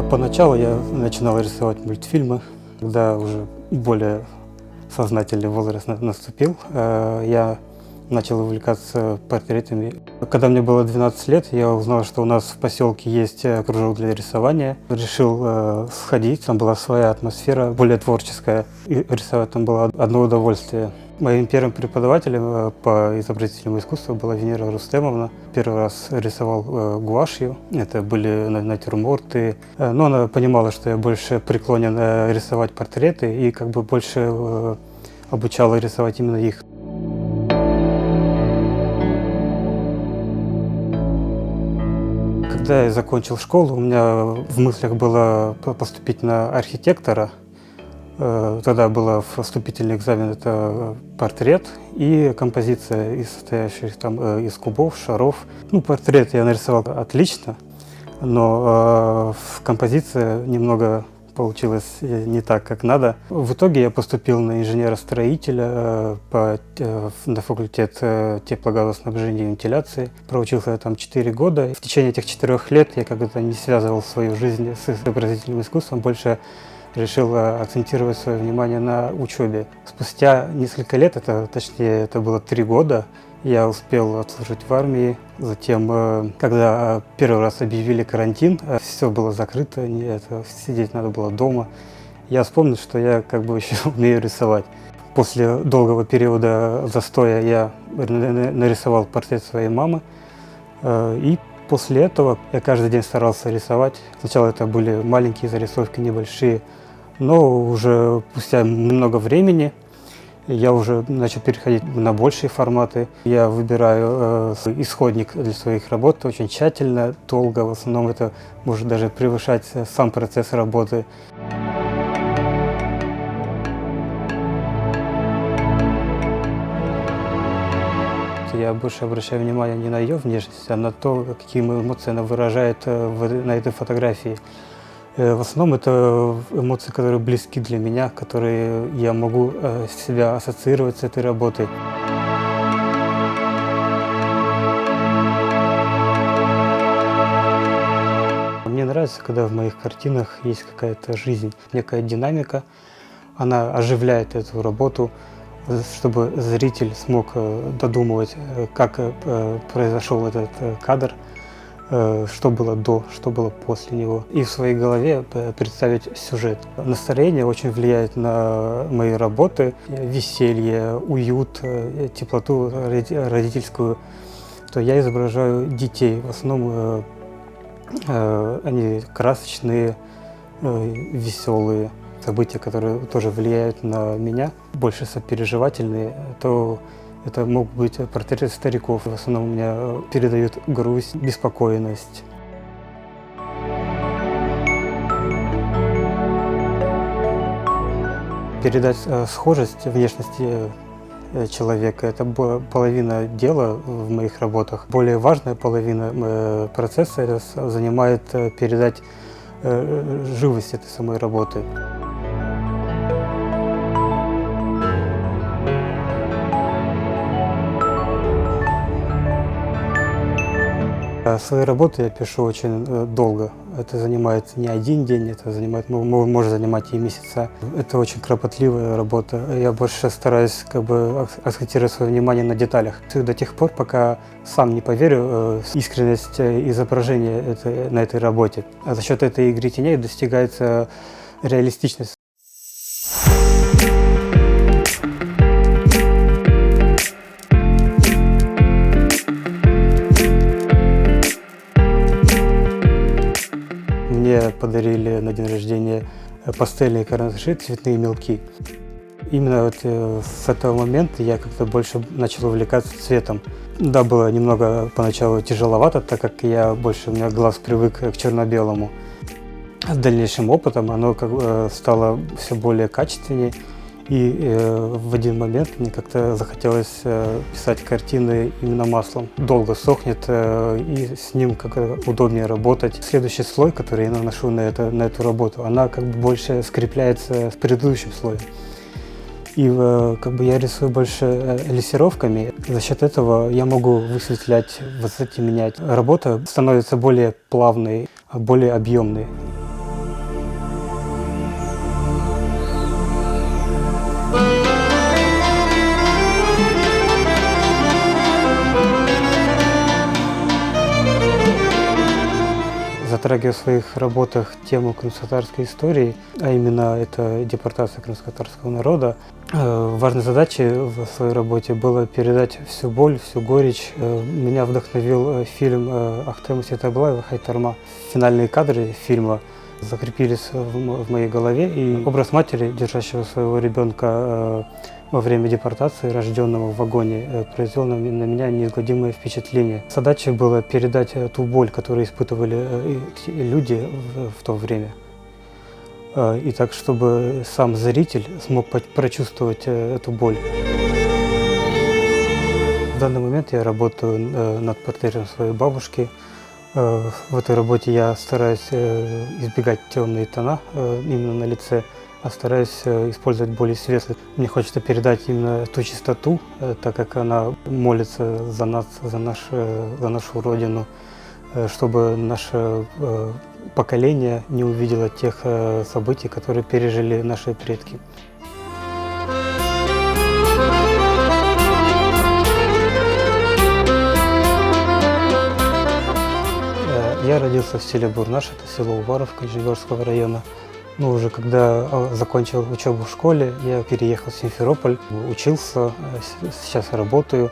Поначалу я начинал рисовать мультфильмы, когда уже более сознательный возраст наступил. Я начал увлекаться портретами. Когда мне было 12 лет, я узнал, что у нас в поселке есть кружок для рисования. Решил сходить, там была своя атмосфера, более творческая. И рисовать там было одно удовольствие. Моим первым преподавателем по изобразительному искусству была Венера Рустемовна. Первый раз рисовал гуашью, это были натюрморты. Но она понимала, что я больше преклонен рисовать портреты и как бы больше обучала рисовать именно их. Когда я закончил школу, у меня в мыслях было поступить на архитектора. Тогда был вступительный экзамен, это портрет и композиция, состоящая из кубов, шаров. Портрет я нарисовал отлично, но композиция немного получилась не так, как надо. В итоге я поступил на инженера-строителя на факультет теплогазоснабжения и вентиляции. Проучился там 4 года. В течение этих 4 лет я как-то не связывал свою жизнь с изобразительным искусством, больше решил акцентировать свое внимание на учебе. Спустя несколько лет, это было 3 года, я успел отслужить в армии. Затем, когда первый раз объявили карантин, все было закрыто, сидеть надо было дома. Я вспомнил, что я еще умею рисовать. После долгого периода застоя я нарисовал портрет своей мамы. И после этого я каждый день старался рисовать. Сначала это были маленькие зарисовки, небольшие, но уже спустя много времени я уже начал переходить на большие форматы. Я выбираю исходник для своих работ очень тщательно, долго. В основном это может даже превышать сам процесс работы. Я больше обращаю внимание не на ее внешность, а на то, какие эмоции она выражает на этой фотографии. В основном это эмоции, которые близки для меня, которые я могу себя ассоциировать с этой работой. Мне нравится, когда в моих картинах есть какая-то жизнь, некая динамика. Она оживляет эту работу, чтобы зритель смог додумывать, как произошел этот кадр, что было до, что было после него. И в своей голове представить сюжет. Настроение очень влияет на мои работы. Веселье, уют, теплоту родительскую. То я изображаю детей. В основном они красочные, веселые. События, которые тоже влияют на меня, больше сопереживательные, то это могут быть портреты стариков. В основном у меня передают грусть, беспокойность. Передать схожесть внешности человека – это половина дела в моих работах. Более важная половина процесса это занимает передать живость этой самой работы. Свои работы я пишу очень долго. Это занимает не один день, это может занимать и месяца. Это очень кропотливая работа. Я больше стараюсь акцентировать свое внимание на деталях. До тех пор, пока сам не поверю в искренность изображения на этой работе. А за счет этой игры теней достигается реалистичность. Мне подарили на день рождения пастельные карандаши, цветные мелки. Именно с этого момента я как-то больше начал увлекаться цветом. Да, было немного поначалу тяжеловато, так как у меня глаз привык к черно-белому. С дальнейшим опытом оно стало все более качественнее. И в один момент мне как-то захотелось писать картины именно маслом. Долго сохнет, и с ним удобнее работать. Следующий слой, который я наношу на эту работу, она больше скрепляется с предыдущим слоем. И я рисую больше лессировками. За счет этого я могу высветлять, высоте менять. Работа становится более плавной, более объемной. затрагиваю в своих работах тему крымско-татарской истории, а именно это депортация крымско-татарского народа. Важной задачей в своей работе было передать всю боль, всю горечь. Меня вдохновил фильм Ахтема Сетаблаева «Хайтарма». Финальные кадры фильма закрепились в моей голове, и образ матери, держащего своего ребенка во время депортации, рожденного в вагоне, произвел на меня неизгладимое впечатление. Задачей было передать ту боль, которую испытывали люди в то время. И так, чтобы сам зритель смог прочувствовать эту боль. В данный момент я работаю над портретом своей бабушки. В этой работе я стараюсь избегать темные тона именно на лице, а стараюсь использовать более светлые. Мне хочется передать именно ту чистоту, так как она молится за нас, за нашу Родину, чтобы наше поколение не увидело тех событий, которые пережили наши предки. Я родился в селе Бурнаш, это село Уваровка Нижегородского района. Но уже когда закончил учебу в школе, я переехал в Симферополь, учился, сейчас работаю.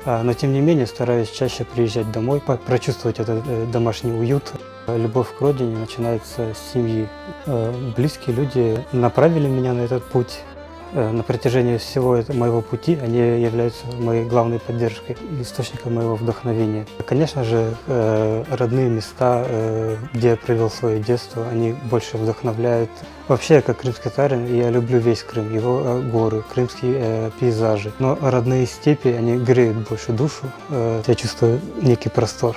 Но тем не менее стараюсь чаще приезжать домой, прочувствовать этот домашний уют. Любовь к родине начинается с семьи. Близкие люди направили меня на этот путь. На протяжении всего моего пути они являются моей главной поддержкой, источником моего вдохновения. Конечно же, родные места, где я провел свое детство, они больше вдохновляют. Вообще, как крымский татарин, я люблю весь Крым, его горы, крымские пейзажи. Но родные степи, они греют больше душу, я чувствую некий простор.